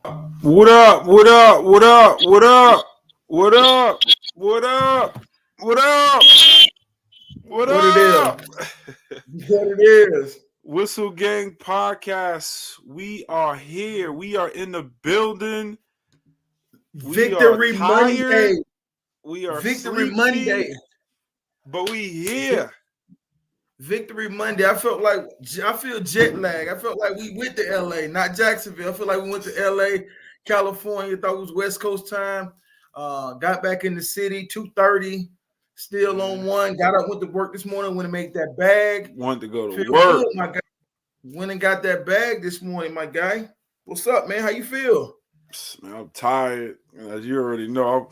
What up? What up? What up? What up? What up? What up? What up? What What it is? up? What it is? Whistle Gang Podcast. We are here. We are in the building. We are Victory tired. Monday. We are Victory sleepy. Monday. But we Vi- here. Victory Monday. I feel jet lag. I felt like we went to LA, not Jacksonville. I feel like we went to LA, California. Thought it was West Coast time. Got back in the city 2:30. Still on one. Got up, went to work this morning. Went to make that bag. Want to go to Feel good, work. my guy. Went and got that bag this morning, my guy. What's up, man? How you feel? Man, I'm tired. As you already know,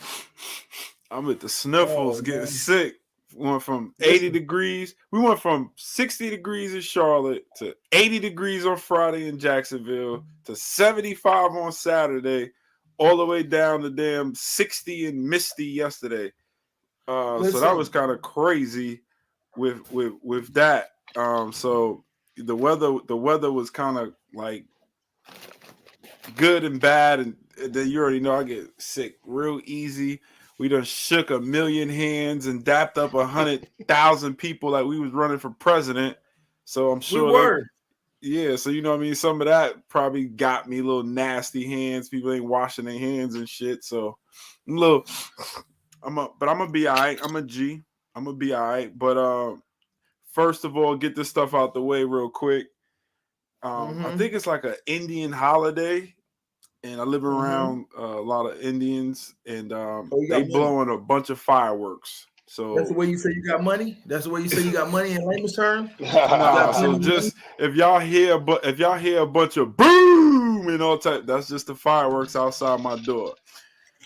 I'm at the sniffles, Oh, getting man. sick. We went from 80 degrees. We went from 60 degrees in Charlotte to 80 degrees on Friday in Jacksonville to 75 on Saturday, all the way down to damn 60 and misty yesterday. So that was kind of crazy with that. So the weather was kind of like good and bad, and then you already know I get sick real easy. We done shook a million hands and dapped up 100,000 people like we was running for president. So I'm sure we were. yeah. So you know what I mean. Some of that probably got me little nasty hands. People ain't washing their hands and shit. So I'm a little. But I'm gonna be all right. I'm a G. I'm gonna be all right. But first of all, get this stuff out the way real quick. I think it's like an Indian holiday, and I live around a lot of Indians, and they blowing a bunch of fireworks. So that's the way you say you got money. That's the way you say you got money in layman's terms. nah. So just if y'all hear a bunch of boom and all type, that's just the fireworks outside my door.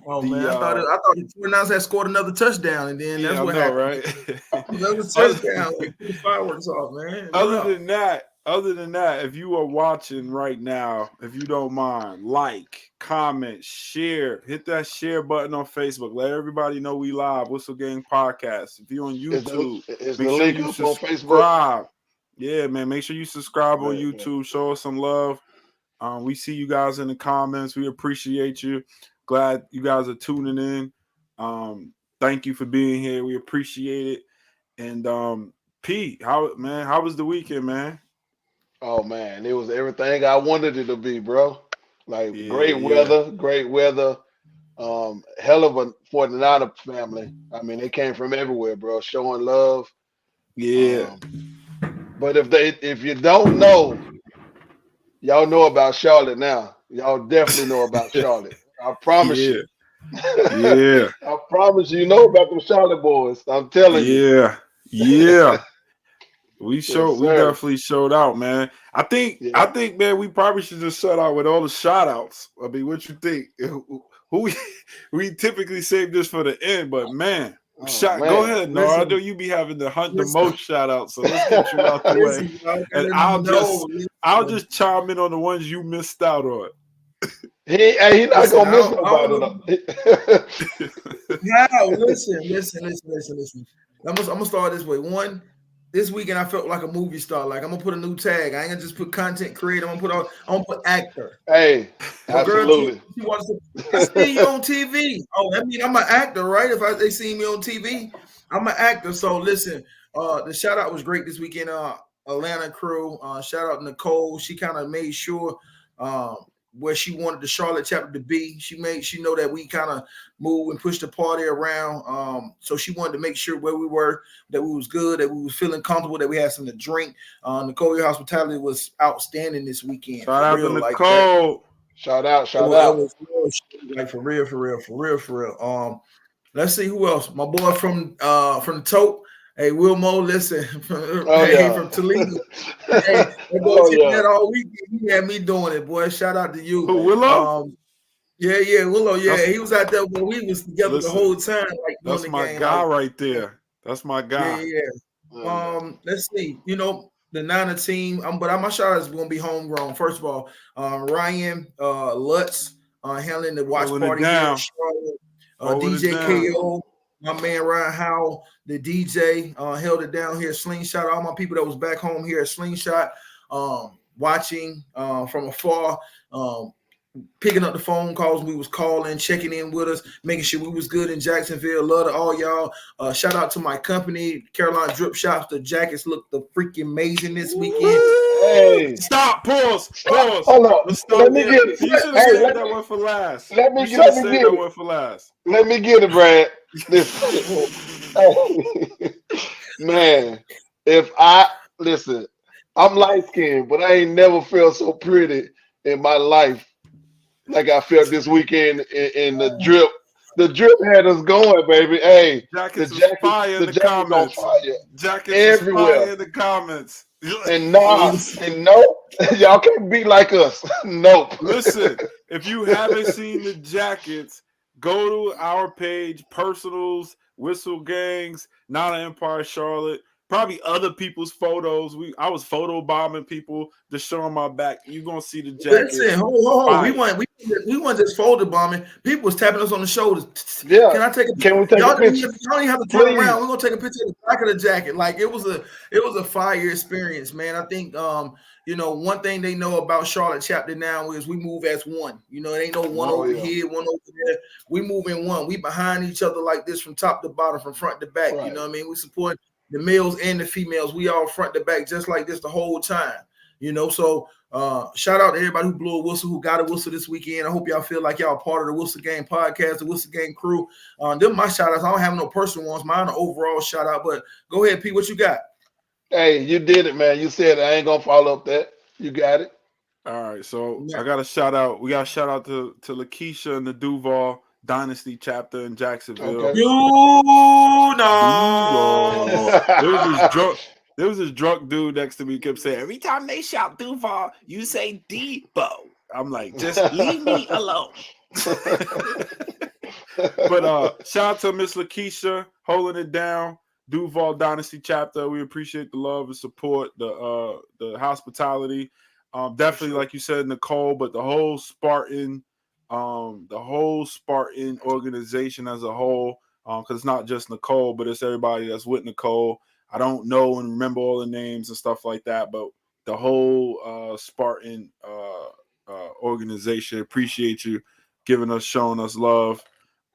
Oh man, I thought the 49ers had scored another touchdown, and then that's what happened. Right? Another touchdown, like, the fireworks off, man. Other than that, if you are watching right now, if you don't mind, like, comment, share, hit that share button on Facebook. Let everybody know we live. Whistle Gang Podcast. If you're on YouTube, make sure you subscribe. Yeah, man. Make sure you subscribe on YouTube. Show us some love. We see you guys in the comments. We appreciate you. Glad you guys are tuning in. Thank you for being here. We appreciate it. And Pete, how was the weekend, man? Oh man, it was everything I wanted it to be, bro. Like great weather. Hell of a 49er family. I mean, they came from everywhere, bro, showing love. Yeah. But if you don't know, y'all know about Charlotte now. Y'all definitely know about Charlotte. I promise you. Yeah. I promise you know about them Charlotte boys. I'm telling you. Yeah. We definitely showed out, man. I think, man, we probably should just shut out with all the shout outs. I mean, what you think? Who we typically save this for the end, but man. Go ahead, no. I know you be having to hunt the most shout outs, so let's get you out the way. And I'll just chime in on the ones you missed out on. He not gonna miss nobody. No, listen. I'm gonna start this way. One, this weekend I felt like a movie star. Like I'm gonna put a new tag. I ain't gonna just put content creator. I'm gonna put actor. Hey, absolutely. Girl, I see you on TV. Oh, I mean I'm an actor, right? If they see me on TV, I'm an actor. So listen, the shout out was great this weekend. Atlanta crew. Shout out Nicole. She kind of made sure where she wanted the Charlotte chapter to be. She know that we kind of move and push the party around. So she wanted to make sure where we were, that we was good, that we was feeling comfortable, that we had something to drink. Nicole, your hospitality was outstanding this weekend. Shout out to Nicole. Shout out. Like for real. Let's see who else. My boy from the Tote. Hey, Wilmo, listen, from Toledo. Hey, that all weekend. He had me doing it, boy. Shout out to you. Willow? Willow. Yeah, he was out there when we was together the whole time. Like that's my guy right there. That's my guy. Yeah. Let's see. You know, the Niner team. But my shout out is going to be homegrown. First of all, Ryan Lutz handling the watch party here in Charlotte. DJ KO. My man Ryan Howell, the DJ, held it down here. Slingshot, all my people that was back home here at Slingshot, watching from afar. picking up the phone calls. We was calling, checking in with us, making sure we was good in Jacksonville. Love to all y'all. Shout out to my company, Carolina Drip Shops. The jackets look the freaking amazing this weekend. Hey, Stop. Pause. hold on. Let's stop. Let me get it. You should have saved that one for last. Let me You should have get saved that it. one for last. Let me get it, Brad. Man, listen, I'm light skinned, but I ain't never felt so pretty in my life like I felt this weekend in the drip. The drip had us going, baby. Hey, Jackets is fire in the jacket's on comments. fire Jackets is everywhere. fire in the comments. And no, y'all can't be like us. Nope. Listen, if you haven't seen the jackets, go to our page, Personals, Whistle Gangs, Not an Empire Charlotte. Probably other people's photos. I was photo bombing people to show them my back. You're gonna see the jackets. Listen, hold. We want this photo bombing. People was tapping us on the shoulders. Yeah. Can I take a Can we take a picture? Y'all don't even have to turn Please. around. We're gonna take a picture of the back of the jacket. Like it was a fire experience, man. I think one thing they know about Charlotte chapter now is we move as one. It ain't no one over here, one over there. We move in one. We behind each other like this from top to bottom, from front to back. Right. You know what I mean? We support the males and the females. We all front to back just like this the whole time. So shout out to everybody who blew a whistle, who got a whistle this weekend. I hope y'all feel like y'all part of the Whistle Gang podcast, the Whistle Gang crew. Them my shout outs. I don't have no personal ones. Mine are overall shout out. But go ahead, Pete, what you got? Hey, you did it, man. You said it. I ain't gonna follow up that. You got it. All right, so I got a shout out. We got a shout out to Lakeisha and the Duval Dynasty chapter in Jacksonville. Okay. There was this drunk dude next to me who kept saying, every time they shout Duval, you say Debo. I'm like, just leave me alone. But shout out to Miss Lakeisha holding it down. Duval Dynasty chapter. We appreciate the love and support, the hospitality. Definitely, like you said, Nicole, but the whole Spartan organization as a whole, because it's not just Nicole, but it's everybody that's with Nicole. I don't know and remember all the names and stuff like that, but the whole Spartan organization, appreciate you showing us love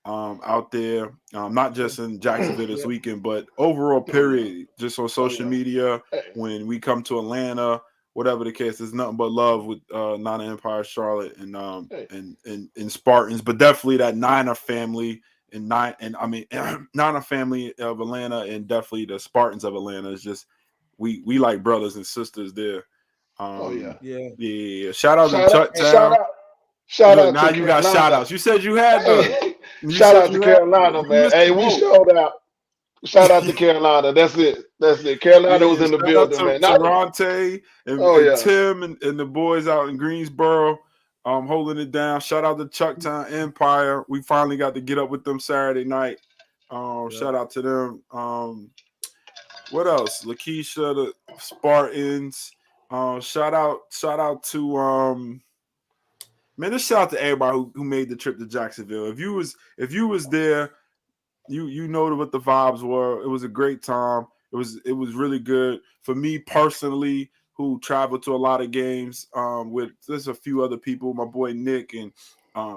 out there, not just in Jacksonville this weekend, but overall period, just on social media. When we come to Atlanta, whatever the case, there's nothing but love with Niner Empire Charlotte and Spartans, but definitely that Niner family Niner family of Atlanta, and definitely the Spartans of Atlanta is just we like brothers and sisters there. Yeah. Shout out to Chuck Town. Shout out now to you Carolina. got shout outs. You said you had none. Shout out to Carolina, man. Hey, we showed out. Shout out to Carolina. That's it. Carolina was in the building, man. Toronte and Tim and the boys out in Greensboro, holding it down. Shout out to Chucktown Empire. We finally got to get up with them Saturday night. Shout out to them. What else? Lakeisha, the Spartans. Shout out to man, just shout out to everybody who made the trip to Jacksonville. If you was there, you know what the vibes were. It was a great time. It was really good for me personally, who traveled to a lot of games with there's a few other people, my boy Nick and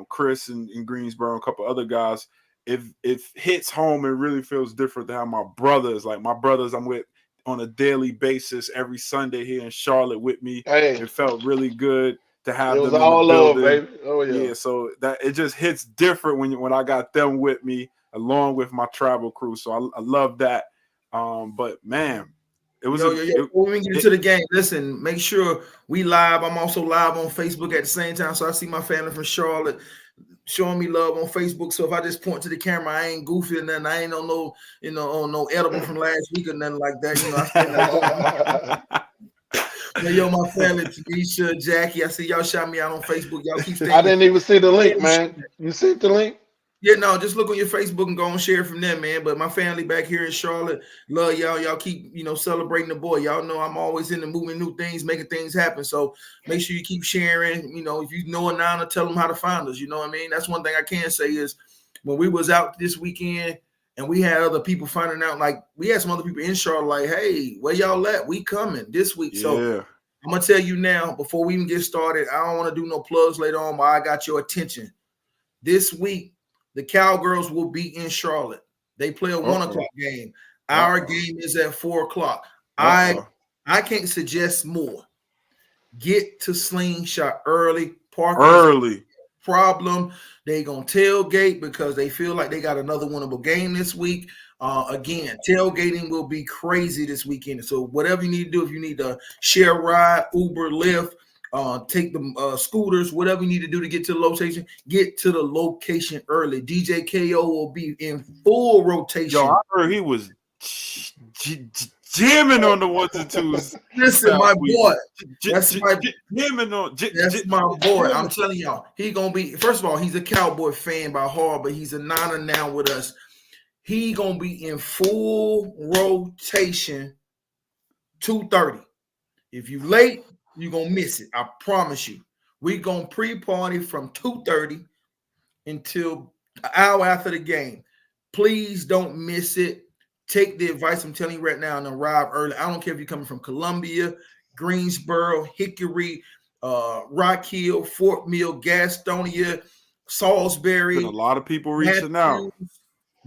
Chris in Greensboro, a couple other guys. It hits home and really feels different to have my brothers I'm with on a daily basis every Sunday here in Charlotte with me. It felt really good to have them in the building. Baby. Oh yeah. So that it just hits different when I got them with me along with my travel crew. So I love that. But man, it was when we get into the game, listen, make sure we live. I'm also live on Facebook at the same time. So I see my family from Charlotte showing me love on Facebook. So if I just point to the camera, I ain't goofy and then I ain't on no edible from last week or nothing like that. My family, Tanisha, Jackie. I see y'all shout me out on Facebook. Y'all keep staying. I didn't even see the link, man. You see the link? Yeah, no, just look on your Facebook and go and share from there, man. But my family back here in Charlotte, love y'all. Y'all keep, celebrating the boy. Y'all know I'm always into moving new things, making things happen. So make sure you keep sharing. If you know a Niner, tell them how to find us. You know what I mean? That's one thing I can say is when we was out this weekend and we had other people finding out, like we had some other people in Charlotte, like, hey, where y'all at? We coming this week. Yeah. So I'm gonna tell you now before we even get started. I don't want to do no plugs later on, but I got your attention. This week, the Cowgirls will be in Charlotte. They play a 1 o'clock game. Our game is at 4 o'clock. I can't suggest more. Get to Slingshot early. Early. Problem. They gonna tailgate because they feel like they got another winnable game this week. Again, tailgating will be crazy this weekend. So whatever you need to do, if you need to share a ride, Uber, Lyft, take the scooters, whatever you need to do to get to the location, get to the location early. DJ KO will be in full rotation. Yo, I heard he was jamming on the 1s and 2s. Listen, my boy. That's my boy. I'm telling y'all, he gonna be. First of all, he's a Cowboy fan by heart, but he's a Niner now with us. He gonna be in full rotation 2:30. If you late, you're gonna miss it. I promise you. We gonna pre-party from 2:30 until an hour after the game. Please don't miss it. Take the advice I'm telling you right now and arrive early. I don't care if you're coming from Columbia, Greensboro, Hickory, Rock Hill, Fort Mill, Gastonia, Salisbury. Been a lot of people reaching out.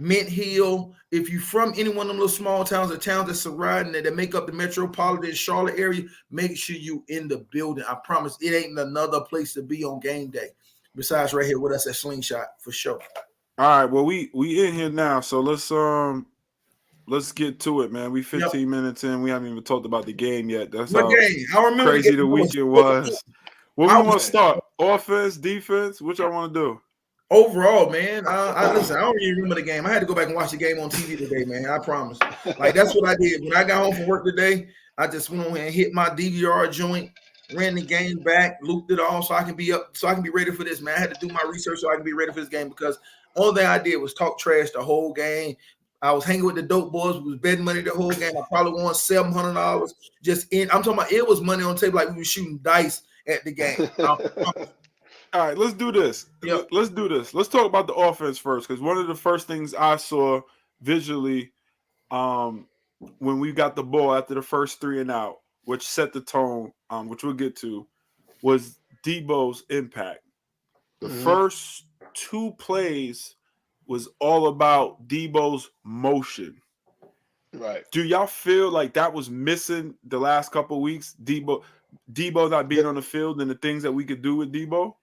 Mint Hill. If you're from any one of them little small towns or towns that surround that make up the metropolitan Charlotte area, make sure you in the building. I promise it ain't another place to be on game day besides right here with us at Slingshot for sure. All right, well we in here now, so let's get to it, man. We 15 minutes in. We haven't even talked about the game yet. That's how game? I remember crazy the weekend was. What we want to start? Offense, defense? Which I want to do? Overall, man, I listen. I don't even remember the game. I had to go back and watch the game on TV today, man. I promise. Like that's what I did when I got home from work today. I just went on and hit my DVR joint, ran the game back, looped it all so I can be up, so I can be ready for this, man. I had to do my research so I can be ready for this game because only thing I did was talk trash the whole game. I was hanging with the dope boys. We was betting money the whole game. I probably won $700 just in. I'm talking about it was money on the table like we were shooting dice at the game. All right, let's do this. Yep. Let's do this. Let's talk about the offense first, because one of the first things I saw visually when we got the ball after the first 3 and out, which set the tone, which we'll get to, was Debo's impact. The first 2 plays was all about Debo's motion. Right. Do y'all feel like that was missing the last couple of weeks? Debo not being on the field and the things that we could do with Debo?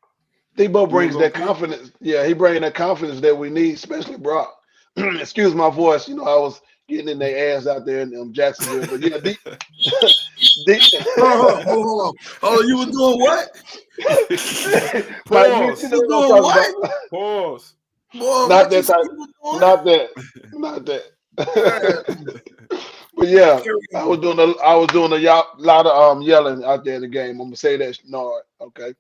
Debo brings that confidence. Yeah, he brings that confidence that we need, especially Brock. Excuse my voice. You know, I was getting in their ass out there in Jacksonville. But yeah, hold on. Oh, you were doing what? Pause. You doing what? Pause. Boy, not that type. Not that. But yeah, I was doing a lot of yelling out there in the game. I'm gonna say that. No, okay.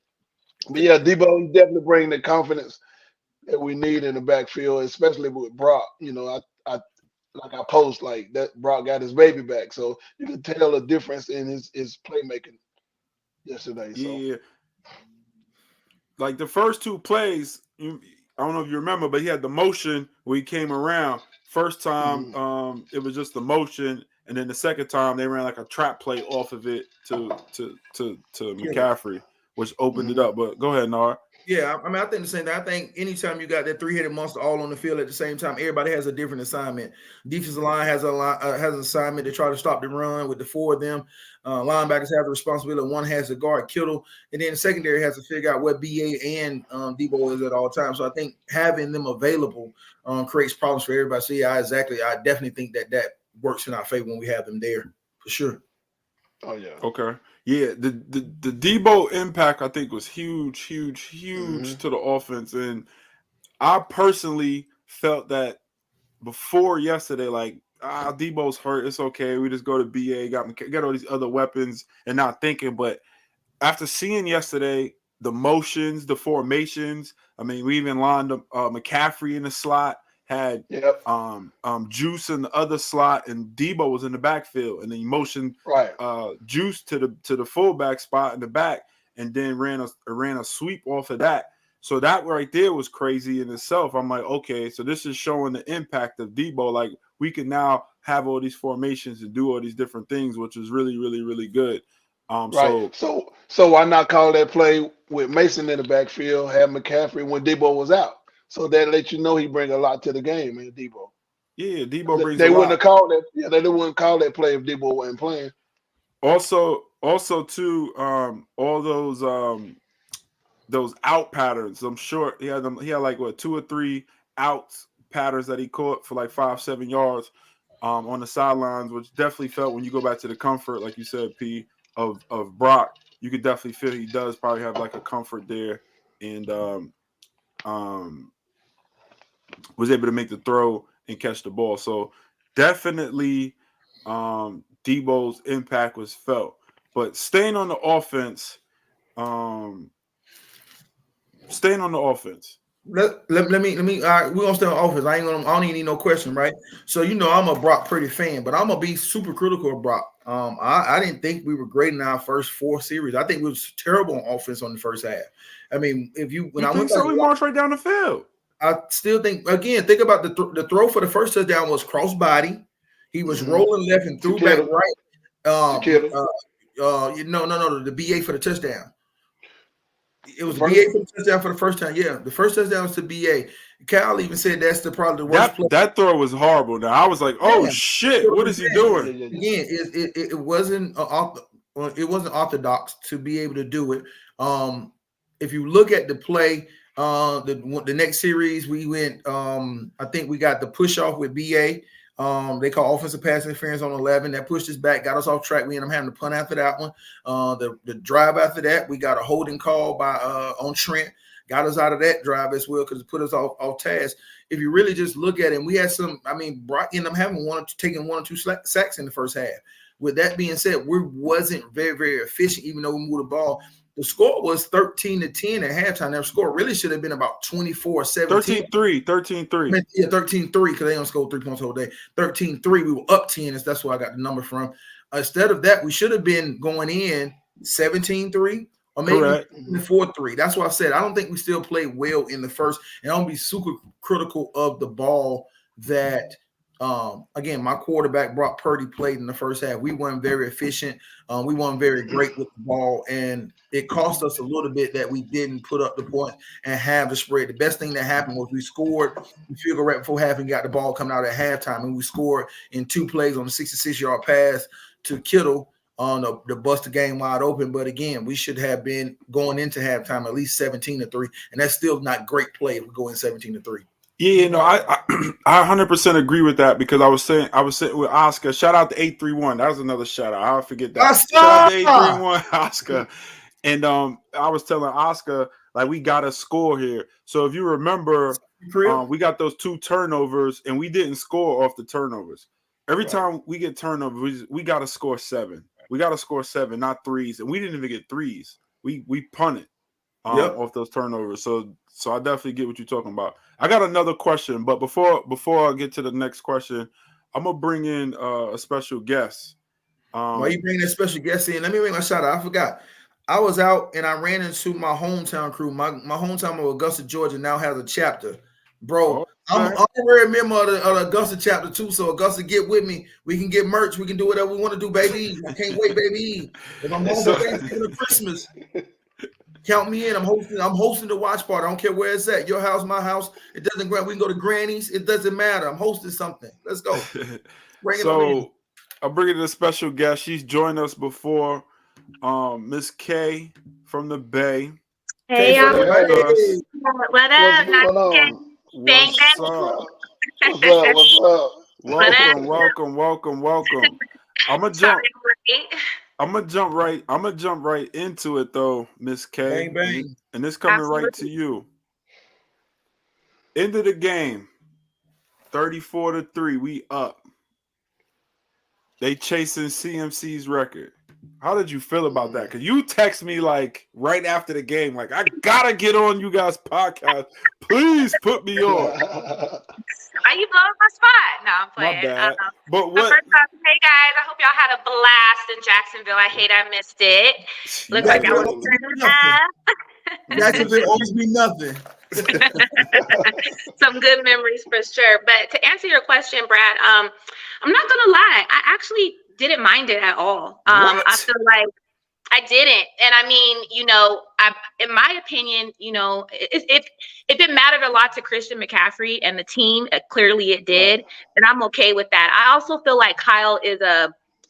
But yeah, Debo definitely bring the confidence that we need in the backfield, especially with Brock. You know, I post like that. Brock got his baby back, so you can tell a difference in his playmaking yesterday. So. Yeah, like the first 2 plays, I don't know if you remember, but he had the motion where he came around. First time, it was just the motion, and then the second time they ran like a trap play off of it to McCaffrey, which opened it up. But go ahead, Nar. Yeah, I mean, I think the same thing. I think anytime you got that 3-headed monster all on the field at the same time, everybody has a different assignment. Defensive line has an assignment to try to stop the run with the 4 of them. Linebackers have the responsibility. One has to guard Kittle, and then the secondary has to figure out where BA and Debo is at all times. So I think having them available creates problems for everybody. So yeah, I definitely think that works in our favor when we have them there for sure. Oh yeah. Okay. Yeah, the Debo impact I think was huge to the offense, and I personally felt that before yesterday, like Debo's hurt, it's okay. We just go to BA, got all these other weapons, and not thinking. But after seeing yesterday the motions, the formations, I mean, we even lined up McCaffrey in the slot. Had Juice in the other slot, and Debo was in the backfield, and then he motioned Juice to the fullback spot in the back, and then ran a sweep off of that. So that right there was crazy in itself. I'm like, okay, so this is showing the impact of Debo. Like we can now have all these formations and do all these different things, which is really, really, really good. Right. So why not call that play with Mason in the backfield, have McCaffrey when Debo was out? So that let you know he bring a lot to the game, man, Debo. Yeah, Debo brings They a wouldn't lot. have called that. Yeah, they wouldn't call that play if Debo wasn't playing. Also too, all those out patterns. I'm sure he had them. He had like what 2 or 3 outs patterns that he caught for like 5-7 yards on the sidelines, which definitely felt when you go back to the comfort, like you said, P of Brock. You could definitely feel he does probably have like a comfort there, and was able to make the throw and catch the ball. So definitely Debo's impact was felt. But staying on the offense, Let me. All right, we're gonna stay on offense. I don't even need no question, right? So I'm a Brock Purdy fan, but I'm gonna be super critical of Brock. I didn't think we were great in our first 4 series. I think we was terrible on offense on the first half. I mean, when I went back, so? He marched right down the field. I still think about the throw for the first touchdown was cross body. He was rolling left and threw back right. No, the BA for the touchdown. It was BA for the touchdown for the first time. Yeah, the first touchdown was to BA. Kyle even said that's probably the worst play. That throw was horrible. Now I was like, "Oh shit, what is he doing?" Again, it wasn't orthodox to be able to do it. If you look at the play, the next series we went. I think we got the push off with BA. They call offensive pass interference on 11. That pushed us back, got us off track. We ended up having to punt after that one. The drive after that, we got a holding call by on Trent. Got us out of that drive as well because it put us off task. If you really just look at it, and we had some. I mean, Brock ended up having taking 1 or 2 sacks in the first half. With that being said, we wasn't very, very efficient, even though we moved the ball. The score was 13-10 at halftime. Their score really should have been about 24-17. 13-3. Yeah, 13-3 because they don't score 3 points the whole day. 13-3, we were up 10. That's where I got the number from. Instead of that, we should have been going in 17-3 or maybe 4-3. That's why I said I don't think we still played well in the first. And I don't be super critical of the ball that again, my quarterback Brock Purdy played in the first half. We weren't very efficient. We weren't very great with the ball, and it cost us a little bit that we didn't put up the points and have the spread. The best thing that happened was we scored. We field goal right before half and got the ball coming out at halftime, and we scored in 2 plays on a 66-yard pass to Kittle on the bust the game wide open. But again, we should have been going into halftime at least 17-3, and that's still not great play if we go in 17-3. Yeah, no, I 100% agree with that because I was sitting with Oscar. Shout out to 831. That was another shout out. I'll forget that. Oscar! Shout out to 831, Oscar. And I was telling Oscar, like, we got to score here. So if you remember, we got those 2 turnovers and we didn't score off the turnovers. Every time we get turnovers, we got to score 7. We got to score 7, not 3s. And we didn't even get 3s. We punted off those turnovers. So I definitely get what you're talking about. I got another question, but before I get to the next question, I'm gonna bring in a special guest. While you bring that special guest in, let me make my shout out. I forgot. I was out and I ran into my hometown crew. My hometown of Augusta, Georgia, now has a chapter, bro. I'm an honorary member of the Augusta chapter too. So Augusta, get with me. We can get merch. We can do whatever we want to do, baby. I can't wait, baby. If I'm home for Thanksgiving or Christmas, count me in. I'm hosting the watch party. I don't care where it's at. Your house, my house. It doesn't matter. We can go to Granny's. It doesn't matter. I'm hosting something. Let's go. I'm bringing in a special guest. She's joined us before. Miss K from the Bay. Hey, y'all. What up? What's up? Welcome. I'm gonna jump right into it though, Miss K. Bang, bang. And this coming right to you. End of the game, 34-3. We up. They chasing CMC's record. How did you feel about that? Because you text me like right after the game, like, I gotta get on you guys' podcast. Please put me on. Are you blowing my spot? No, I'm playing. My bad. But what? First off, hey guys, I hope y'all had a blast in Jacksonville. I hate I missed it. Looks like I was turning Jacksonville always be nothing. Some good memories for sure. But to answer your question, Brad, I'm not gonna lie. I actually didn't mind it at all. I feel like I didn't. And I mean, in my opinion, if it mattered a lot to Christian McCaffrey and the team, clearly it did, and I'm okay with that. I also feel like Kyle is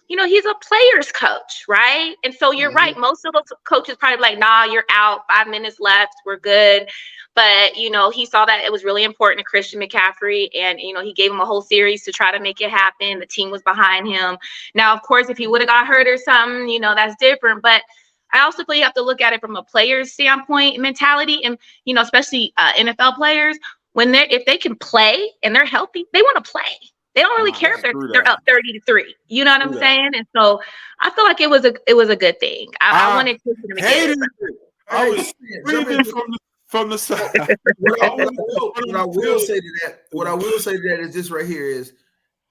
he's a player's coach, right? And so you're right. Most of those coaches probably like, nah, you're out. 5 minutes left. We're good. But, he saw that it was really important to Christian McCaffrey, and, he gave him a whole series to try to make it happen. The team was behind him. Now, of course, if he would have got hurt or something, that's different. But I also feel you have to look at it from a player's standpoint, mentality, and, especially NFL players, if they can play and they're healthy, they want to play. They don't really care if they're up 30-3. You know what I'm saying? And so I feel like it was a good thing. I wanted to get it. I was screaming from the side. What I will say to that is this right here is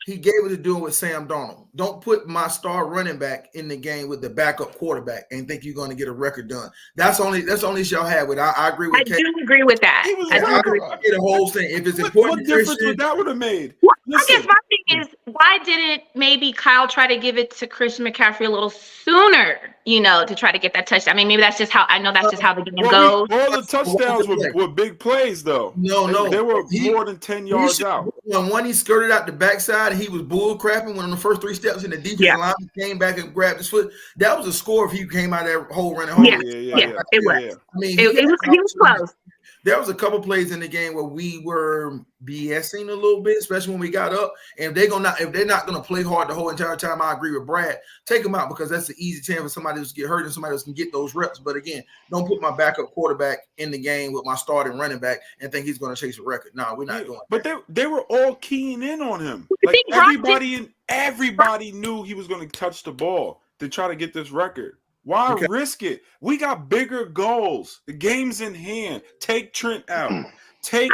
he gave it to do it with Sam Darnold. Don't put my star running back in the game with the backup quarterback and think you're going to get a record done. That's only y'all have with. I agree with. I do agree with that. I get the whole thing. If it's important, what difference would that would have made? Well, I guess my thing is, why didn't maybe Kyle try to give it to Christian McCaffrey a little sooner? To try to get that touchdown. I mean, maybe that's just how the game goes. All the touchdowns were big plays, though. No, they were more than 10 yards out. When he skirted out the backside, he was bull crapping. When on the first 3 steps in the defensive line, he came back and grabbed his foot. That was a score if he came out of that hole running home. Yeah, it was. I mean, he was close. There was a couple plays in the game where we were BSing a little bit, especially when we got up. And if they're not gonna play hard the whole entire time, I agree with Brad. Take them out because that's the easy chance for somebody to get hurt and somebody else can get those reps. But again, don't put my backup quarterback in the game with my starting running back and think he's gonna chase a record. No, we're not doing that. But they were all keying in on him. Like everybody knew he was gonna touch the ball to try to get this record. Why risk it? We got bigger goals. The game's in hand. Take Trent out. Take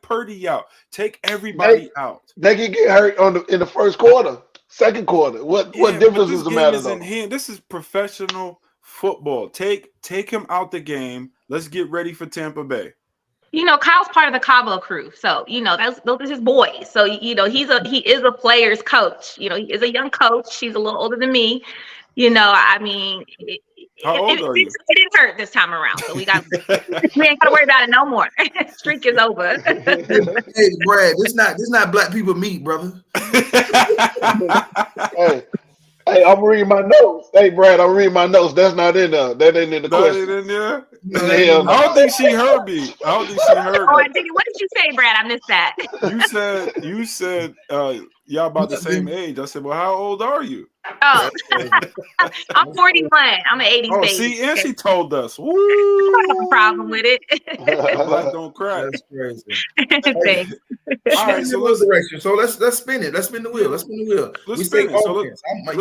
Purdy out. Take everybody out. They can get hurt in the first quarter, second quarter. What difference does it matter? In hand. This is professional football. Take him out the game. Let's get ready for Tampa Bay. Kyle's part of the Cabo crew, so those are his boys. So he is a player's coach. He is a young coach. He's a little older than me. I mean, how old are you? It didn't hurt this time around, so we ain't got to worry about it no more. Streak is over. Hey, Brad, this not black people meat, brother. Hey, I'm reading my notes. Hey, Brad, I'm reading my notes. That's not in there. That ain't in the question. Ain't in there? I don't think she heard me. Oh, I did. What did you say, Brad? I missed that. You said y'all about the same age. I said, well, how old are you? Oh, I'm 41. I'm an 80s baby. See, and she told us. Woo! I don't have a problem with it. Black don't cry. That's crazy. Thanks. All right, so let's spin it. Let's spin the wheel. Let's spin it. So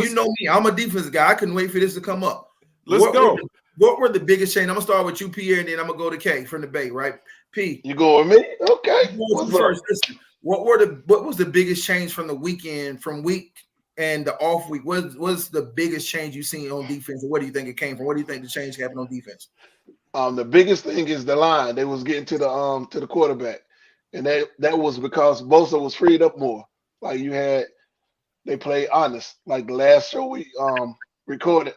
you know me. I'm a defensive guy. I couldn't wait for this to come up. Let's go. What were the biggest change? I'm gonna start with you, Pierre, and then I'm gonna go to K from the Bay. Right, P. You going with me? Okay. First, listen, what was the biggest change from the weekend, from week and the off week? What's the biggest change you've seen on defense, and where do you think it came from? What do you think the change happened on defense? The biggest thing is the line. They was getting to the quarterback, and that was because Bosa was freed up more. Like they played honest. Like the last show we recorded,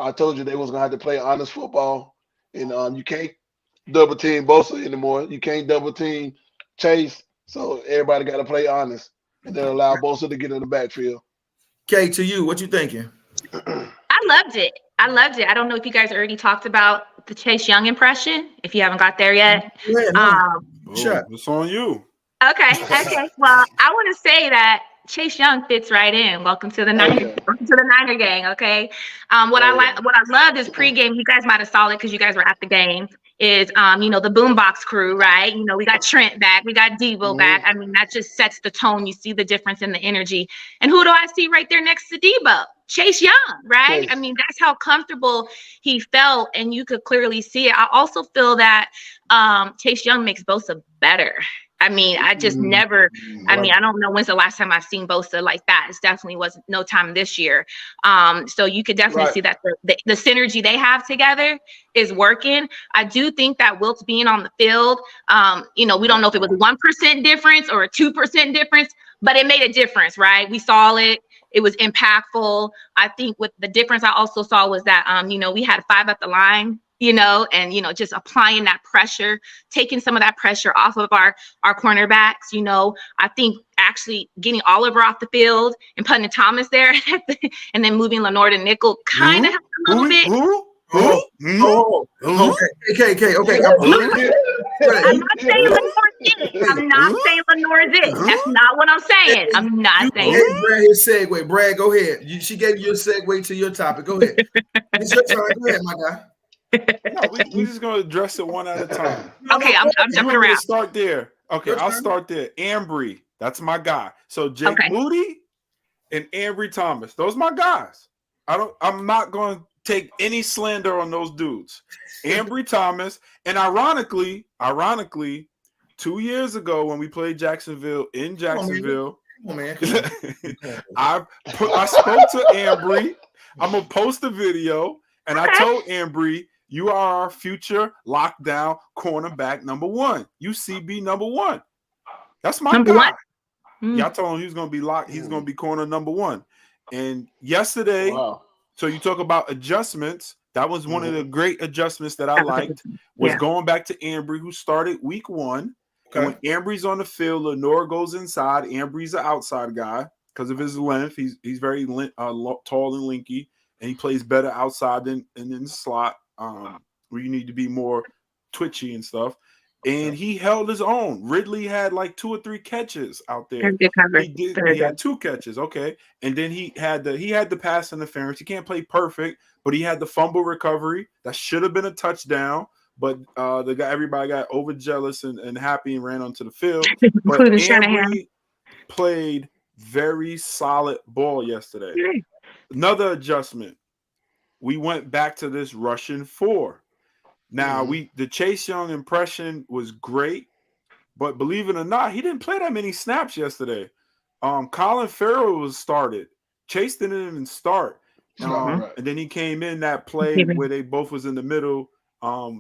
I told you they was gonna have to play honest football, and you can't double team Bosa anymore. You can't double team Chase, so everybody got to play honest, and then allow Bosa to get in the backfield. Kay, to you, what you thinking? I loved it. I don't know if you guys already talked about the Chase Young impression. If you haven't got there yet, sure, it's on you. Okay. Well, I want to say that Chase Young fits right in. Welcome to the Niner gang. Okay. What I love is pregame. You guys might have saw it because you guys were at the game. Is the boombox crew, right? We got Trent back, we got Debo back. I mean, that just sets the tone. You see the difference in the energy. And who do I see right there next to Debo? Chase Young, right? I mean, that's how comfortable he felt, and you could clearly see it. I also feel that Chase Young makes Bosa better. I mean, I just never. I mean, I don't know when's the last time I've seen Bosa like that. It definitely wasn't no time this year. So you could definitely see that the synergy they have together is working. I do think that Wilt's being on the field, we don't know if it was 1% difference or a 2% difference, but it made a difference, right? We saw it. It was impactful. I think with the difference I also saw was that, we had 5 at the line, and, just applying that pressure, taking some of that pressure off of our cornerbacks. I think actually getting Oliver off the field and putting Thomas there and then moving Lenore to nickel kind of helped a little bit. Okay. I'm not saying Lenore's it. I'm not saying Lenore's it. That's not what I'm saying. I'm not saying it. Brad, his segue. Brad, go ahead. She gave you a segue to your topic. Go ahead. It's your turn. Go ahead, my guy. No, we're just gonna address it one at a time. Okay, I'm jumping around. Start there. Okay, I'll start there. Ambry, that's my guy. So Jake Moody and Ambry Thomas, those my guys. I'm not going to take any slander on those dudes. Ambry Thomas, and ironically, 2 years ago when we played Jacksonville in Jacksonville, I spoke to Ambry. I'm gonna post a video, and I told Ambry, you are our future lockdown cornerback number 1. UCB number 1. That's my guy. Yeah, I told him he was gonna be locked. He's gonna be corner number 1. And yesterday, so you talk about adjustments. That was one of the great adjustments that I liked. Was going back to Ambry, who started week 1. And when Ambry's on the field, Lenore goes inside. Ambry's an outside guy because of his length. He's very tall and lanky, and he plays better outside than in the slot, where you need to be more twitchy and stuff. And he held his own. Ridley had like 2 or 3 catches out there. He had 2 catches, okay. And then he had the pass interference. He can't play perfect, but he had the fumble recovery that should have been a touchdown. But everybody got overjealous and happy and ran onto the field. But Ambry played very solid ball yesterday. Another adjustment. We went back to this Russian 4. Now the Chase Young impression was great, but believe it or not, he didn't play that many snaps yesterday. Colin Farrell was started. Chase didn't even start. And then he came in that play where they both was in the middle.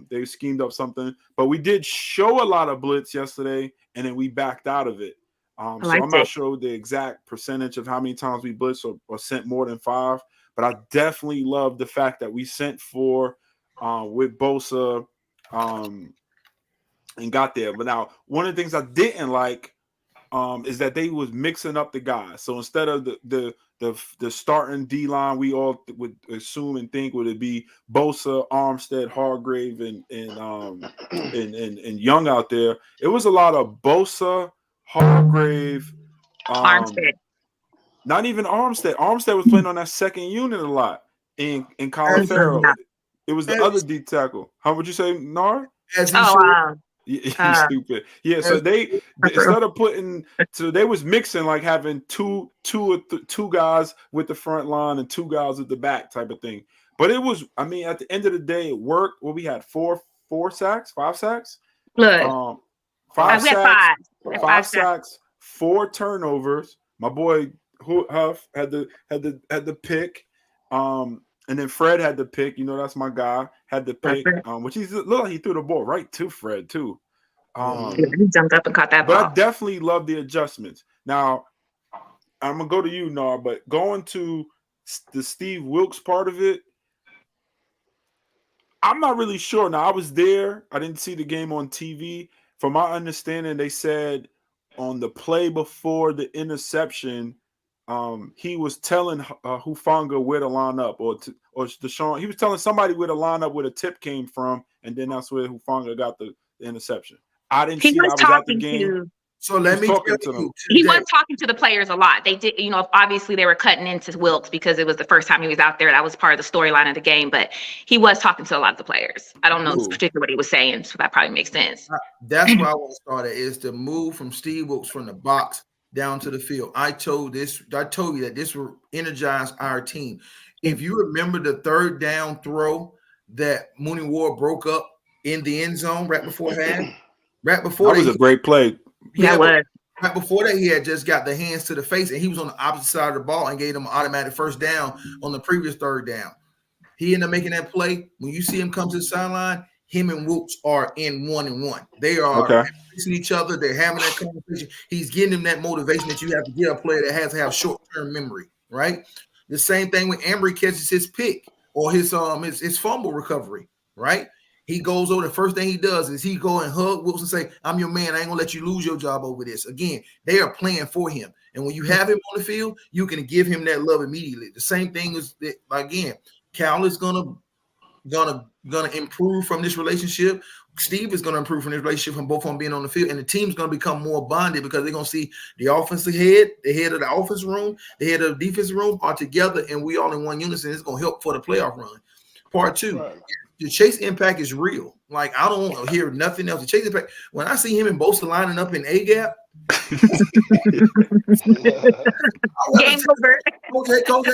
They schemed up something, but we did show a lot of blitz yesterday, and then we backed out of it. So I'm not sure the exact percentage of how many times we blitzed or sent more than 5, but I definitely love the fact that we sent 4 with Bosa and got there. But now one of the things I didn't like is that they was mixing up the guys. So instead of the starting D line, we all would assume and think would it be Bosa, Armstead, Hargrave, and Young out there. It was a lot of Bosa, Hargrave, Armstead. Not even Armstead. Armstead was playing on that second unit a lot. In Colin Farrell. It was the other D tackle. How would you say, Nar? Wow. Yeah, stupid. Yeah, so they instead of putting, so they was mixing like having two guys with the front line and 2 guys at the back type of thing. But it was, I mean, at the end of the day, it worked. Well, we had 5 sacks. Look, 5 sacks, 5 sacks, 4 turnovers. My boy Huff had the pick. And then Fred had the pick. That's my guy. Had the pick, which he looked like he threw the ball right to Fred too. He jumped up and caught that ball. But I definitely love the adjustments. Now, I'm gonna go to you, Nar. But going to the Steve Wilks part of it, I'm not really sure. Now, I was there. I didn't see the game on TV. From my understanding, they said on the play before the interception, he was telling Hufanga where to line up, or Deshaun. He was telling somebody where to line up where the tip came from, and then that's where Hufanga got the interception. I didn't see. I was at the game. So let me tell you, he was talking to the players a lot. They did, obviously they were cutting into Wilks because it was the first time he was out there. That was part of the storyline of the game, but he was talking to a lot of the players. I don't know particularly what he was saying, so that probably makes sense. That's where I want to start at, is to move from Steve Wilks from the box down to the field. I told you that this will energize our team. If you remember the 3rd down throw that Mooney Ward broke up in the end zone right before half, that was a great play. Yeah, right before that, he had just got the hands to the face, and he was on the opposite side of the ball and gave them an automatic 1st down on the previous 3rd down. He ended up making that play. When you see him come to the sideline, him and Wilks are in 1-1. They are facing each other. They're having that conversation. He's getting them that motivation that you have to get a player that has to have short-term memory. right? The same thing when Ambry catches his pick or his fumble recovery, right? He goes over, the first thing he does is he go and hug Wilson and say, I'm your man. I ain't gonna let you lose your job over this. Again, they are playing for him. And when you have him on the field, you can give him that love immediately. The same thing is that, again, Cal is gonna improve from this relationship. Steve is going to improve from this relationship from both of them being on the field, and the team's going to become more bonded because they're going to see the offensive head, the head of the offense room, the head of the defensive room are together, and we all in one unison. It's going to help for the playoff run. Part two, the Chase impact is real. Like, I don't want to hear nothing else. The Chase impact, when I see him and Bosa lining up in A-gap, game over. Coach.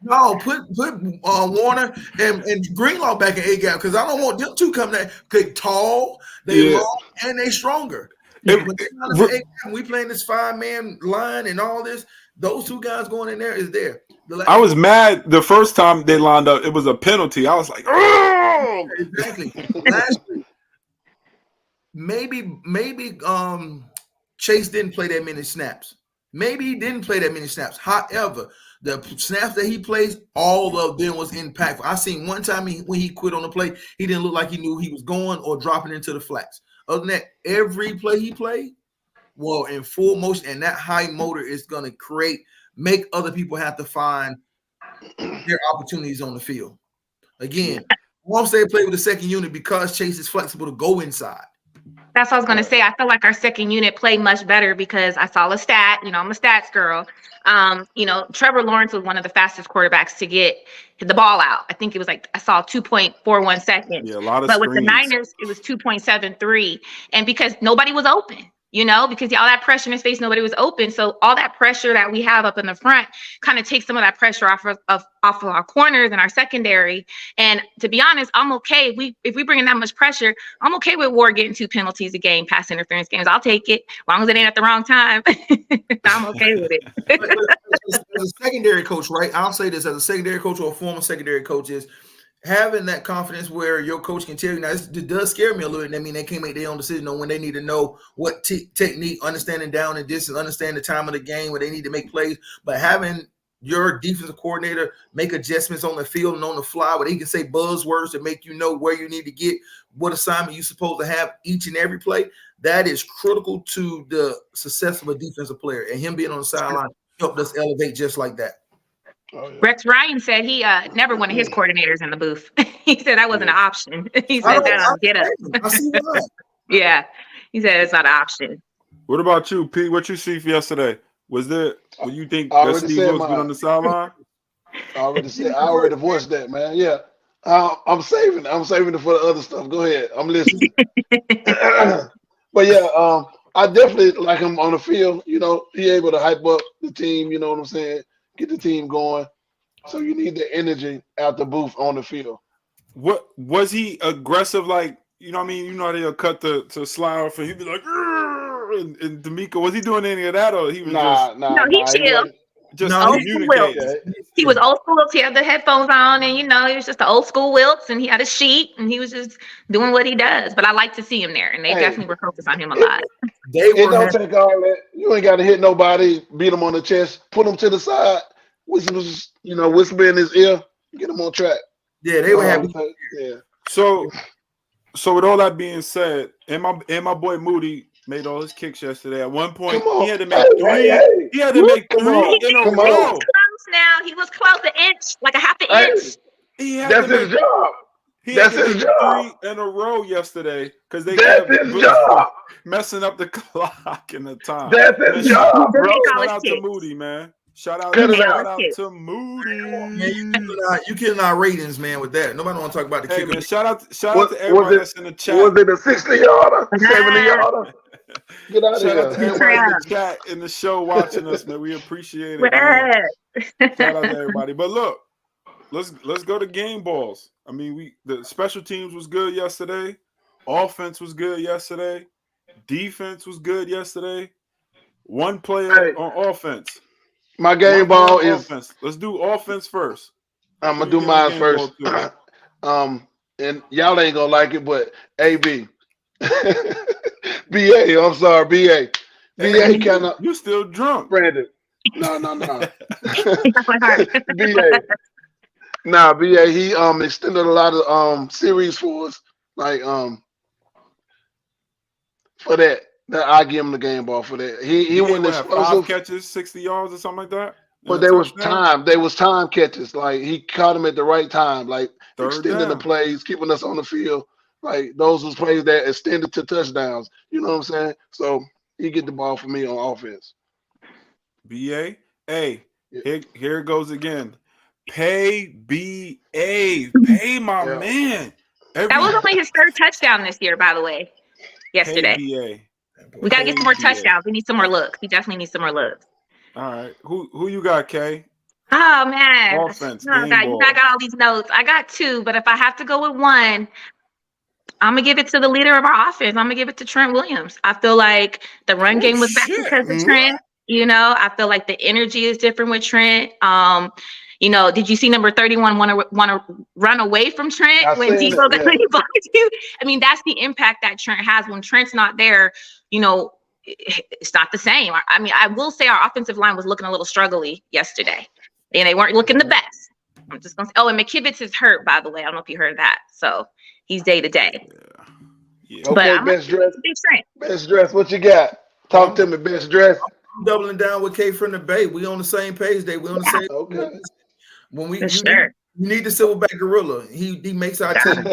No, put Warner and Greenlaw back in A-gap because I don't want them two coming there. They tall, they long, and they stronger. We playing this 5-man line and all this. Those two guys going in there is there. I was mad the first time they lined up. It was a penalty. I was like, oh, exactly. Lastly, maybe Chase didn't play that many snaps. Maybe he didn't play that many snaps. However, the snaps that he plays, all of them was impactful. I seen one time when he quit on the play, he didn't look like he knew he was going or dropping into the flats. Other than that, every play he played, well, in full motion, and that high motor is going to make other people have to find their opportunities on the field. Again, once they play with the second unit because Chase is flexible to go inside. That's what I was going to say. I feel like our second unit played much better because I saw a stat. I'm a stats girl. Trevor Lawrence was one of the fastest quarterbacks to get the ball out. I think it was I saw 2.41 seconds. Yeah, a lot of But screens. with the Niners, it was 2.73. And because nobody was open, because all that pressure in his face, nobody was open. So all that pressure that we have up in the front kind of takes some of that pressure off of our corners and our secondary. And to be honest, I'm okay. If we bring in that much pressure, I'm okay with Ward getting 2 penalties a game, pass interference games. I'll take it as long as it ain't at the wrong time. I'm okay with it. As a secondary coach, right? I'll say this as a secondary coach or a former secondary coach is having that confidence where your coach can tell you. Now, it does scare me a little bit. I mean, they can't make their own decision on when they need to know what technique, understanding down and distance, understand the time of the game where they need to make plays. But having your defensive coordinator make adjustments on the field and on the fly where they can say buzzwords to make you know where you need to get, what assignment you're supposed to have each and every play, that is critical to the success of a defensive player. And him being on the sideline helped us elevate just like that. Oh, yeah. Rex Ryan said he never wanted his coordinators in the booth. He said that wasn't an option. He said get up. I see that. Yeah, he said it's not an option. What about you, Pete? What you see for yesterday? What you think that Steve Wilkes been on the sideline? I already voiced that, man. Yeah. I'm saving it for the other stuff. Go ahead. I'm listening. But yeah, I definitely like him on the field. He able to hype up the team, you know what I'm saying? Get the team going. So you need the energy out the booth on the field. What was he aggressive? Like, how they'll cut to slide off and he'd be like, and D'Amico, was he doing any of that or he was he chilled. Just old school Wilkes. He was old school. He had the headphones on, and he was just the old school Wilkes, and he had a sheet, and he was just doing what he does. But I like to see him there, and they definitely were focused on him a lot. It don't take all that. You ain't got to hit nobody, beat him on the chest, put him to the side, whisper in his ear, get him on track. Yeah, they were happy. Yeah. So with all that being said, and my boy Moody made all his kicks yesterday. At one point, he had to make three. He had to make three in a row. He was close now. He was close an inch, like a half an inch. That's his job. That's his job. 3 in a row yesterday because they kept messing up the clock and the time. That's his job, bro. Shout out to Moody, man. Shout out to Moody. Man, you killing our ratings, man, with that. Nobody want to talk about the kicker. Man, shout out to everybody that's in the chat. Was it a 60-yarder, 70-yarder? Get out of here. Shout out to everybody in the chat in the show watching us, man. We appreciate it. Man. Shout out to everybody. But look, let's go to game balls. I mean, the special teams was good yesterday. Offense was good yesterday. Defense was good yesterday. One player on offense. My game ball is offense. Let's do offense first. I'm gonna do mine first. And y'all ain't gonna like it, but AB. BA, I'm sorry, BA. BA kind of. You still drunk, Brandon. No. He got one heart. BA. Nah, BA. He extended a lot of series for us. Like for that. That I give him the game ball for that. He went would have 5 explosive. catches, 60 yards, or something like that. But there was time. There was time catches. Like he caught him at the right time. Like extending the plays, keeping us on the field. Like those was plays that extended to touchdowns. You know what I'm saying? So he get the ball for me on offense. BA, hey, here it goes again. Pay BA, pay my man. That was only his 3rd touchdown this year, by the way. Yesterday. BA. We gotta get some more touchdowns. We need some more looks. We definitely need some more looks. All right, who you got, Kay? Oh man, Offense. I got all these notes. I got 2, but if I have to go with one, I'm gonna give it to the leader of our offense. I'm gonna give it to Trent Williams. I feel like the run game was back because of Trent. You know, I feel like the energy is different with Trent. You know, did you see number 31 want to run away from Trent when Debo got you? I mean, that's the impact that Trent has. When Trent's not there, you know, it's not the same. I mean, I will say our offensive line was looking a little struggly yesterday, and they weren't looking the best. I'm just gonna say, and McKivitz is hurt, by the way. I don't know if you heard that. So he's day to day. Yeah. Okay, but best dress. Best dress. What you got? Talk to me, best dress. I'm doubling down with K from the Bay. We on the same page. We on the same. Okay. When you need the Silverback Gorilla. He makes our team.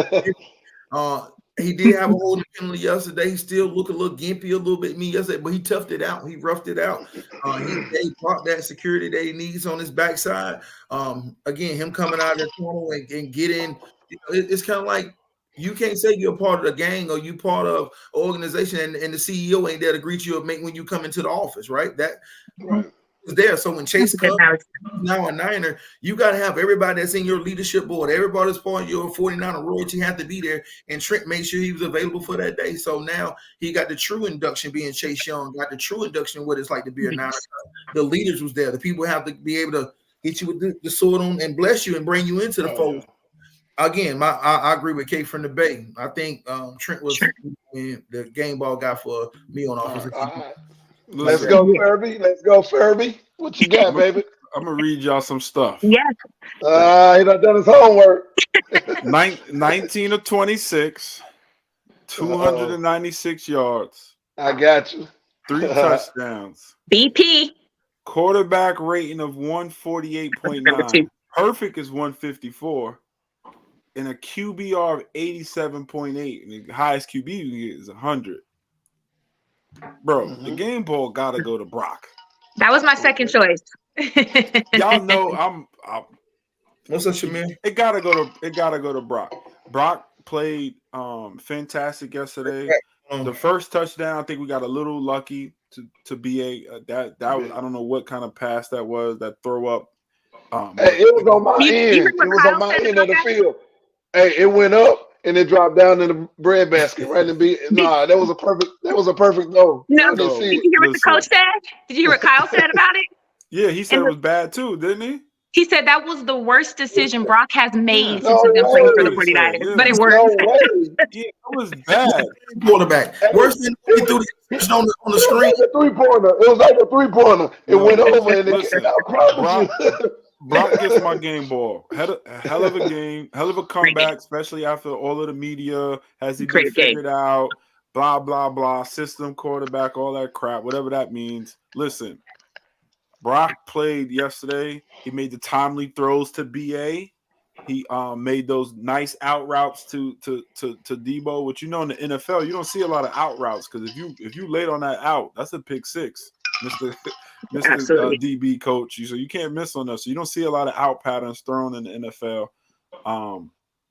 He did have a holding penalty yesterday. He still looked a little gimpy a little bit yesterday, but he toughed it out. He roughed it out. He brought that security that he needs on his backside. Again, him coming out of the corner and getting, you know, it's kind of like you can't say you're a part of the gang or you part of an organization and the CEO ain't there to greet you when you come into the office, right? That was there. So when Chase comes now a Niner, you got to have everybody that's in your leadership board, everybody that's part of your 49er royalty have to be there. And Trent made sure he was available for that day. So now he got the true induction being Chase Young, got the true induction what it's like to be a Niner. The leaders was there. The people have to be able to hit you with the sword on and bless you and bring you into the fold. Again, I agree with Kate from the Bay. I think Trent was the game ball guy for me on offense. Let's go, Furby. Let's go, Furby. What you got, baby? I'm gonna read y'all some stuff. Yes. He done his homework. 19 of 26, 296 yards. I got you. 3 touchdowns. BP. Quarterback rating of 148.9. Perfect is 154. And a QBR of 87.8. And the highest QB you can get is 100. Bro, the game ball gotta go to Brock. That was my second choice. Y'all know I'm what's up, Shamir? It gotta go to Brock. Brock played fantastic yesterday. The first touchdown, I think we got a little lucky to be that was, I don't know what kind of pass that was, that throw up. Hey, it was on my end. It was on my end of the field. Hey, it went up and it dropped down in the bread basket right in the that was a perfect goal. No, did you hear what the coach said? Did you hear what Kyle said about it? Yeah, he said it was bad too, didn't he? He said that was the worst decision Brock has made since he's been playing for the 49ers. But it worked. Yeah, it was bad. Quarterback. Worse than he threw on the screen. It was like a 3-pointer. It went over and it came out. Brock gets my game ball. Had a hell of a game, hell of a comeback, especially after all of the media. Has he been figured out? Blah, blah, blah. System, quarterback, all that crap, whatever that means. Listen, Brock played yesterday. He made the timely throws to BA. He made those nice out routes to Debo, which in the NFL, you don't see a lot of out routes because if you late on that out, that's a pick six. Mr. DB coach, so you can't miss on us. So you don't see a lot of out patterns thrown in the NFL.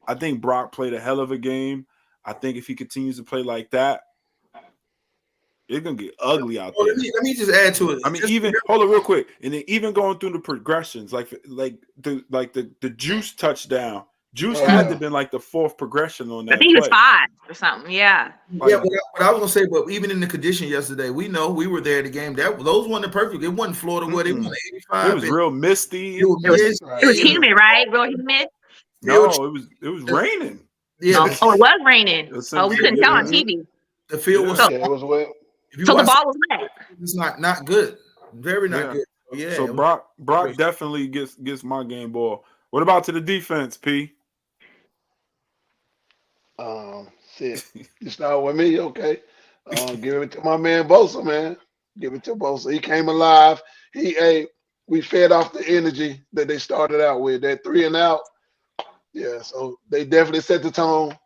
I think Brock played a hell of a game. I think if he continues to play like that, it's gonna get ugly out there. Let me just add to it. I mean, hold on real quick, and then even going through the progressions, like the Juice touchdown. Juice had to have been like the 4th progression on that. I think he was 5 or something. Yeah. Yeah, but I was gonna say, but even in the condition yesterday, we know we were there at the game. Those weren't perfect. It wasn't Florida where they won 85. It was real misty. It was humid, right? Real humid. No, it was raining. Yeah. Oh, it was raining. We couldn't tell on TV. The field was it was wet. So the ball was wet. It's not good. Very not good. Yeah. So Brock definitely gets my game ball. What about to the defense, P? Shit. You start with me, okay? Give it to my man Bosa, man. Give it to Bosa. He came alive. We fed off the energy that they started out with. That 3 and out. Yeah, so they definitely set the tone.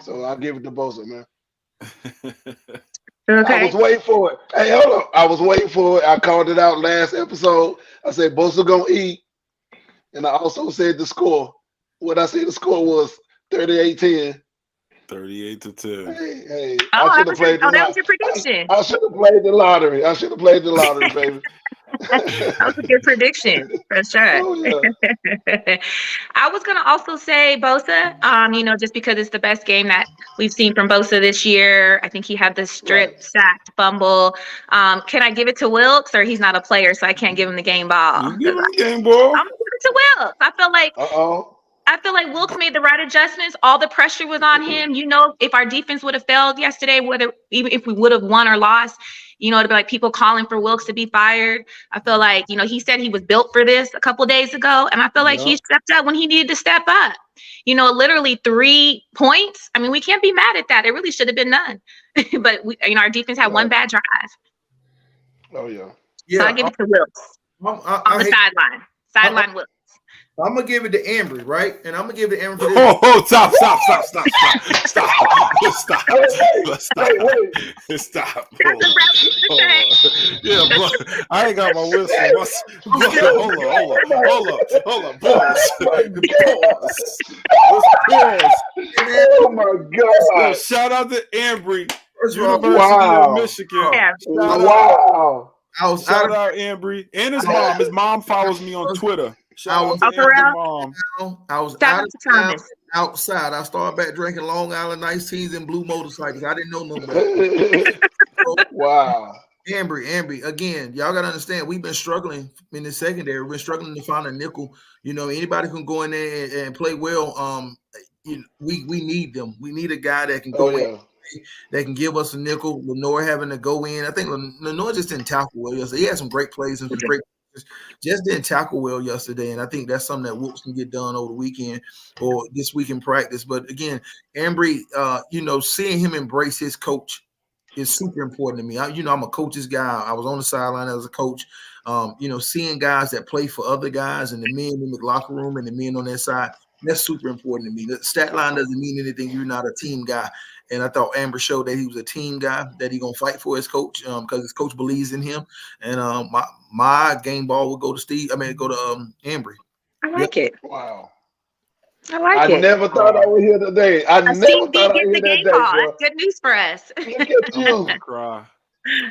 So I'll give it to Bosa, man. Okay. I was waiting for it. Hey, hold on. I was waiting for it. I called it out last episode. I said Bosa gonna eat. And I also said the score. What I said the score was 38-10. 38-10. Hey, Oh, I should have played the that was lottery. your prediction. I should have played the lottery. I should have played the lottery, baby. That was a good prediction for sure. Oh yeah. I was gonna also say Bosa, just because it's the best game that we've seen from Bosa this year. I think he had the strip, sacked, fumble. Can I give it to Wilkes, or he's not a player, so I can't give him the game ball? You give him the game ball. I'm gonna give it to Wilkes. I feel like Wilkes made the right adjustments. All the pressure was on him. If our defense would have failed yesterday, even if we would have won or lost, it'd be like people calling for Wilkes to be fired. I feel like, he said he was built for this a couple days ago. And I feel like he stepped up when he needed to step up. Literally 3 points. I mean, we can't be mad at that. It really should have been none. But our defense had one bad drive. Oh yeah. So I give it to Wilkes on the sideline. Sideline Wilkes. I'm gonna give it to Ambry, right? And I'm gonna give it to Ambry for this. Oh, stop. Stop. Yeah, but I ain't got my whistle. Hold on. Pause. Oh my God. Shout out to Ambry, University Wow. of Michigan. Yeah. Wow. Shout out Ambry and his mom. His mom follows me on Twitter. Shout out to Ambry's mom. I was Shout out to Thomas. outside. I started back drinking Long Island iced teas and blue motorcycles. I didn't know no better. Wow. Ambry, again, y'all gotta understand. We've been struggling in the secondary. We've been struggling to find a nickel. Anybody can go in there and play well. We need them. We need a guy that can go in. That can give us a nickel. Lenore having to go in. I think Lenore just didn't tackle well yesterday. He had some great plays and some great. Just didn't tackle well yesterday, and I think that's something that Wilkes can get done over the weekend or this week in practice. But again, Ambry, seeing him embrace his coach is super important to me. I'm a coach's guy. I was on the sideline as a coach. Seeing guys that play for other guys and the men in the locker room and the men on their side, that's super important to me. The stat line doesn't mean anything. You're not a team guy. And I thought Ambry showed that he was a team guy, that he's going to fight for his coach because his coach believes in him. And my game ball would go to Ambry. I like it. Wow. I like it. I never thought I would hear today. I never thought I would hear that day, bro. That's good news for us. Look at you. Cry.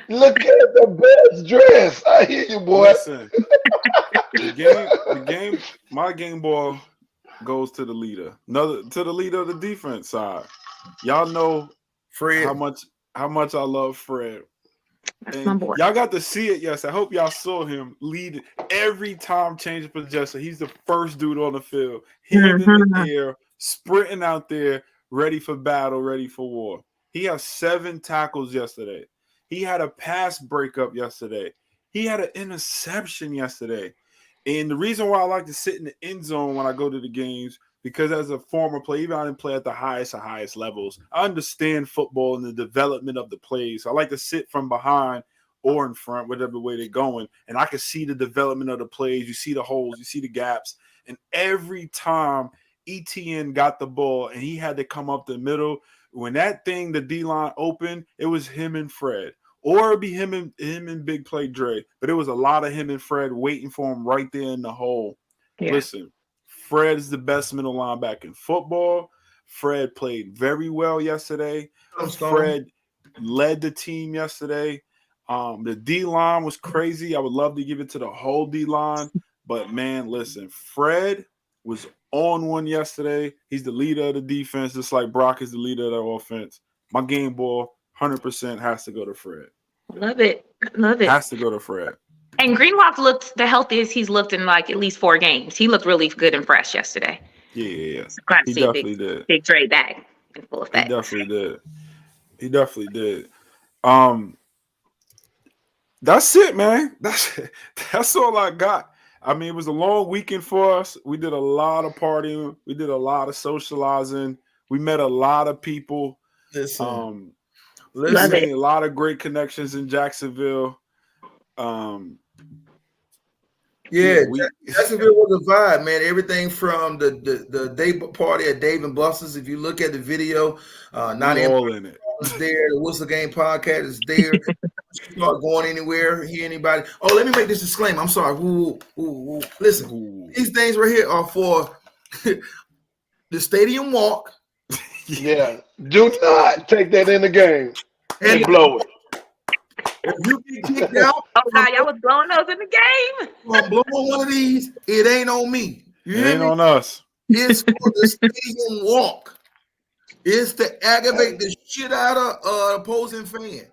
Look at the best dress. I hear you, boy. Listen, the game, my game ball goes to the leader. To the leader of the defense side. Y'all know Fred, how much I love Fred. That's my boy. Y'all got to see it. Yes, I hope y'all saw him lead every time change of possession. He's the first dude on the field. He's in the air, sprinting out there, ready for battle, ready for war. He has 7 tackles yesterday. He had a pass breakup yesterday. He had an interception yesterday. And the reason why I like to sit in the end zone when I go to the games, because as a former player, even I didn't play at the highest levels, I understand football and the development of the plays. I like to sit from behind or in front, whatever way they're going, and I can see the development of the plays. You see the holes, you see the gaps. And every time ETN got the ball and he had to come up the middle, when that thing, the D-line opened, it was him and Fred. Or it'd be him and Big Play Dre. But it was a lot of him and Fred waiting for him right there in the hole. Yeah. Listen, Fred is the best middle linebacker in football. Fred played very well yesterday. Fred led the team yesterday. The D-line was crazy. I would love to give it to the whole D-line. But, man, listen, Fred was on one yesterday. He's the leader of the defense, just like Brock is the leader of the offense. My game ball 100% has to go to Fred. Love it. Has to go to Fred. And Greenlock looked the healthiest he's looked in like at least 4 games. He looked really good and fresh yesterday. Yeah. So he definitely did. Big Dre back in full effect. He definitely did. That's it, man. That's all I got. I mean, it was a long weekend for us. We did a lot of partying. We did a lot of socializing. We met a lot of people. Listen, Love it. Made a lot of great connections in Jacksonville. Jacksonville was a vibe, man. Everything from the day party at Dave and Buster's. If you look at the video, not all in it. Is there. The Whistle Game podcast is there. Not going anywhere. Hear anybody? Oh, let me make this disclaimer. I'm sorry. Listen, these things right here are for the stadium walk. Yeah, do not take that in the game and blow it. If you get kicked out, y'all was blowing those in the game. I'm blowing one of these. It ain't on me. You hear me? On us. It's for the stadium walk. It's to aggravate the shit out of opposing fan.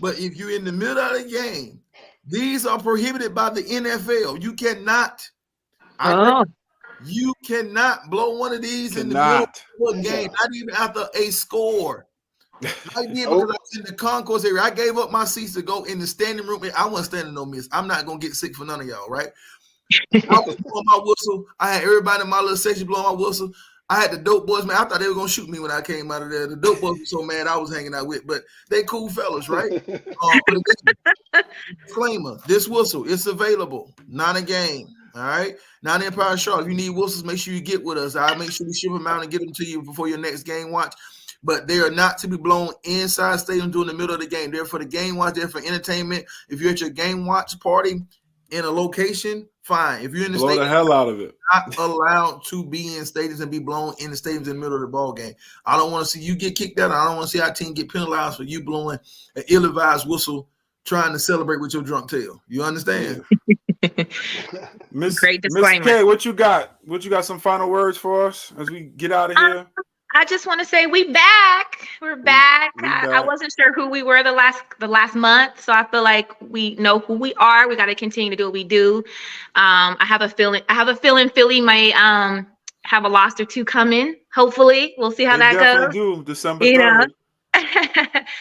But if you're in the middle of the game, these are prohibited by the NFL. You cannot. You cannot blow one of these in the middle of a game, not even after a score. I did because I was in the concourse area. I gave up my seats to go in the standing room. I wasn't standing no miss. I'm not gonna get sick for none of y'all, right? I was blowing my whistle. I had everybody in my little section blowing my whistle. I had the dope boys, man. I thought they were gonna shoot me when I came out of there. The dope boys were so mad I was hanging out with, but they cool fellas, right? Disclaimer: this whistle, it's available, not a game. All right. Now in Empire Charlotte, if you need whistles, make sure you get with us. I'll make sure we ship them out and get them to you before your next game watch. But they are not to be blown inside stadium during the middle of the game. They're for the game watch. They're for entertainment. If you're at your game watch party in a location, fine. If you're in the blow the hell out of it. Not allowed to be in stadiums and be blown in the stadiums in the middle of the ball game. I don't want to see you get kicked out. I don't want to see our team get penalized for you blowing an ill-advised whistle trying to celebrate with your drunk tail. You understand? Great disclaimer. Miss K, what you got? What you got? Some final words for us as we get out of here? I just want to say we back. We're back. I wasn't sure who we were the last month, so I feel like we know who we are. We got to continue to do what we do. I have a feeling Philly might have a loss or two coming. Hopefully, we'll see how that goes. Do December 3rd.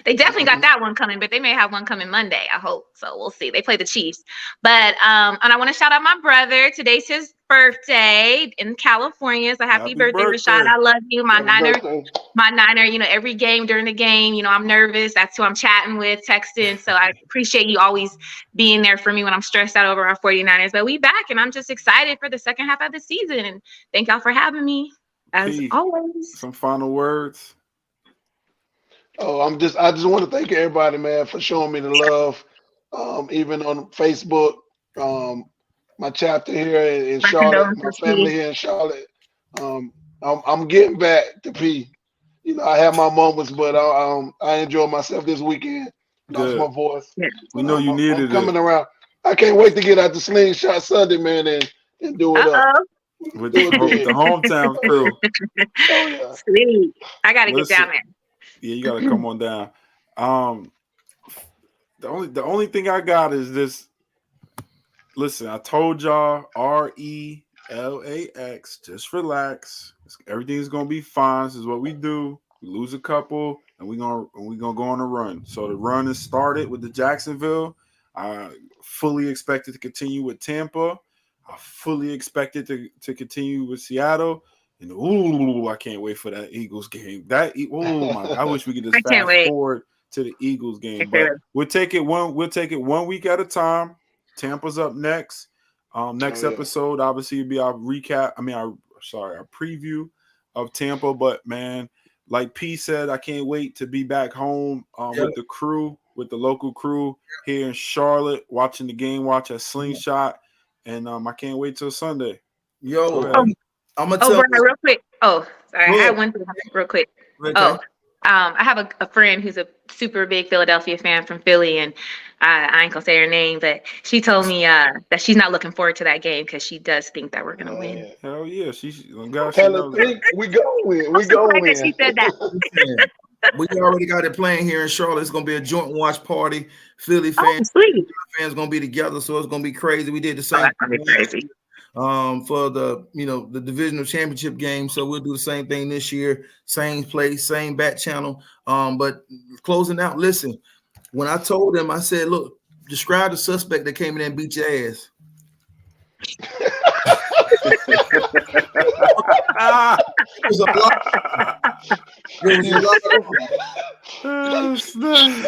They definitely got that one coming, but they may have one coming Monday. I hope so. We'll see. They play the Chiefs, but and I want to shout out my brother. Today's his birthday in California, so happy birthday, Rashad. I love you, my Niner. You know, every game during the game, you know, I'm nervous. That's who I'm chatting with, texting. So I appreciate you always being there for me when I'm stressed out over our 49ers. But we back, and I'm just excited for the second half of the season. And thank y'all for having me, as always. Some final words. Oh, I just want to thank everybody, man, for showing me the love. Even on Facebook, my chapter here in Charlotte, my family here in Charlotte. I'm getting back to P. You know, I have my moments, but I enjoy myself this weekend. Lost my voice. Yeah. We know you needed it. Coming around. I can't wait to get out the Slingshot Sunday, man, and do it up. With the hometown crew. Oh, yeah. Sweet. I got to get down there. Yeah, you gotta come on down. The only thing I got is this. Listen, I told y'all RELAX. Just relax. Everything's gonna be fine. This is what we do. We lose a couple, and we're gonna go on a run. So the run is started with the Jacksonville. I fully expect it to continue with Tampa. I fully expect it to continue with Seattle. And I can't wait for that Eagles game. I wish we could just fast forward to the Eagles game. But we'll take it one week at a time. Tampa's up next. Next episode, obviously, will be our recap. Our preview of Tampa. But man, like P said, I can't wait to be back home with the crew, with the local crew here in Charlotte, watching the game watch at Slingshot. And I can't wait till Sunday. I'm gonna tell Brian, real quick. Oh, sorry. I had one thing real quick. Okay. I have a friend who's a super big Philadelphia fan from Philly, and I ain't gonna say her name, but she told me that she's not looking forward to that game because she does think that we're gonna win. Hell yeah, we go win. We go win. She said that. We already got it playing here in Charlotte. It's gonna be a joint watch party. Philly fans gonna be together, so it's gonna be crazy. We did the same. Crazy. For the divisional championship game. So we'll do the same thing this year, same place, same back channel. But closing out, listen, when I told them, I said, look, Describe the suspect that came in and beat your ass. There's a lot. There's a lot of Oh, snap.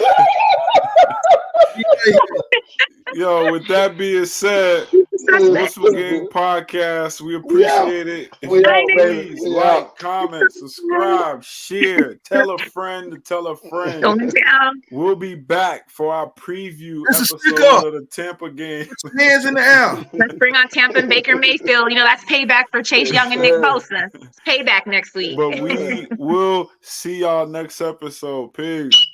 Yo, with that being said, Whistle Gang Podcast, we appreciate it. We out, baby. Please We like, out. comment, subscribe, share, tell a friend to tell a friend. We'll be back for our preview That's a episode stick-up. of the Tampa game. hands in the air. Let's bring on Tampa and Baker Mayfield. You know, that's payback for Chase Young and Nick Bosa. It's payback next week. But we will see y'all next episode. Peace.